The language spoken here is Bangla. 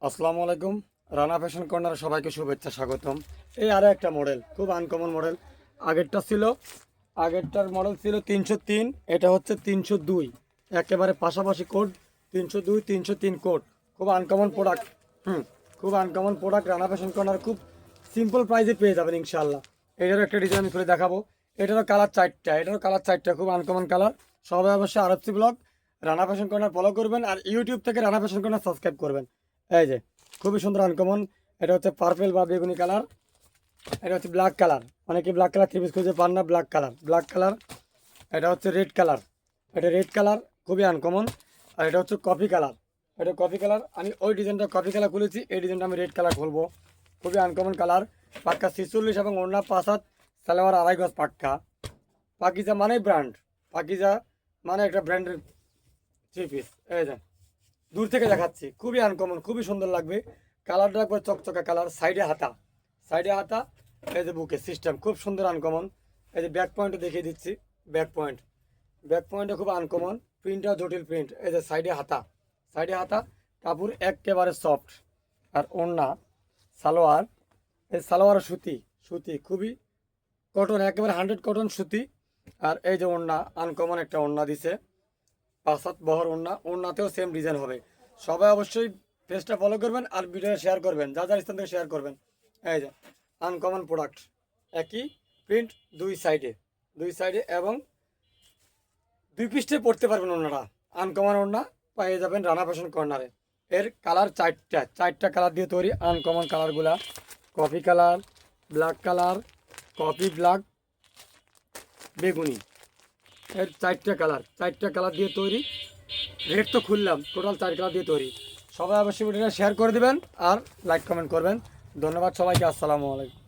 আসসালামু আলাইকুম। রানা ফ্যাশন কর্নারে সবাইকে শুভেচ্ছা স্বাগতম। এই আরও একটা মডেল, খুব আনকমন মডেল। আগেরটার মডেল ছিল 303, এটা হচ্ছে 302, একেবারে পাশাপাশি কোড। 302 303 কোড, খুব আনকমন প্রোডাক্ট। খুব uncommon product. Rana fashion corner খুব সিম্পল প্রাইসে পেয়ে যাবেন ইনশাল্লাহ। এটারও একটা ডিজাইন করে দেখাবো। এটারও কালার চারটা, খুব আনকমন কালার। সবাই অবশ্যই RFC blog Rana fashion corner follow করবেন, আর ইউটিউব থেকে রানা ফ্যাশন কর্নার সাবস্ক্রাইব করবেন। এই যে খুবই সুন্দর আনকমন। এটা হচ্ছে পার্পেল বা বেগুনি কালার, এটা হচ্ছে ব্ল্যাক কালার। অনেকে ব্ল্যাক কালার থ্রি পিস খুঁজে পান না, ব্ল্যাক কালার। এটা হচ্ছে রেড কালার, এটা রেড কালার, খুবই আনকমন। আর এটা হচ্ছে কফি কালার, এটা কফি কালার। আমি ওই ডিজাইনটা কফি কালার খুলেছি, এই ডিজাইনটা আমি রেড কালার খুলবো। খুবই আনকমন কালার। পাক্কা 46 এবং ওড়না 5 হাত, সালোয়ার 2.5 গজ পাক্কা। পাকিজা মানে ব্র্যান্ড, পাকিজা মানে একটা ব্র্যান্ডের থ্রি পিস। এই যে দূর থেকে দেখাচ্ছি, খুবই আনকমন, খুবই সুন্দর লাগবে। কালারটা একবার চকচকা কালার। সাইডে হাতা। এই যে বুকে সিস্টেম, খুব সুন্দর আনকমন। এই যে ব্যাক পয়েন্টও দেখিয়ে দিচ্ছি। ব্যাক পয়েন্টটা খুব আনকমন, প্রিন্টটা জটিল প্রিন্ট। এই যে সাইডে হাতা। কাপড় একেবারে সফট। আর ওড়না সালোয়ার, এই সালোয়ার সুতি খুবই কটন, একেবারে 100 কটন সুতি। আর এই যে ওড়না, আনকমন একটা ওড়না দিছে, 5 হাত বহর ওড়না। ওড়নাতেও সেম ডিজাইন হবে। সবাই অবশ্যই পেজটা ফলো করবেন আর ভিডিও শেয়ার করবেন, যার স্থান থেকে শেয়ার করবেন। এই যে আনকমন প্রোডাক্ট, একই প্রিন্ট দুই সাইডে এবং দুই পৃষ্ঠে পড়তে পারবেন ওড়নাটা। আনকমন ওড়না পেয়ে যাবেন রানা ফ্যাশন কর্নারে। এর কালার চারটা কালার দিয়ে তৈরি। আনকমন কালারগুলা coffee colour, black colour, coffee black, বেগুনি। এর চারটা কালার দিয়ে তৈরি। রেট তো খুললাম, টোটাল 4 কালার দিয়ে তৈরি। সবাই অবশ্যই ভিডিওটা শেয়ার করে দেবেন আর লাইক কমেন্ট করবেন। ধন্যবাদ সবাইকে। আসসালামু আলাইকুম।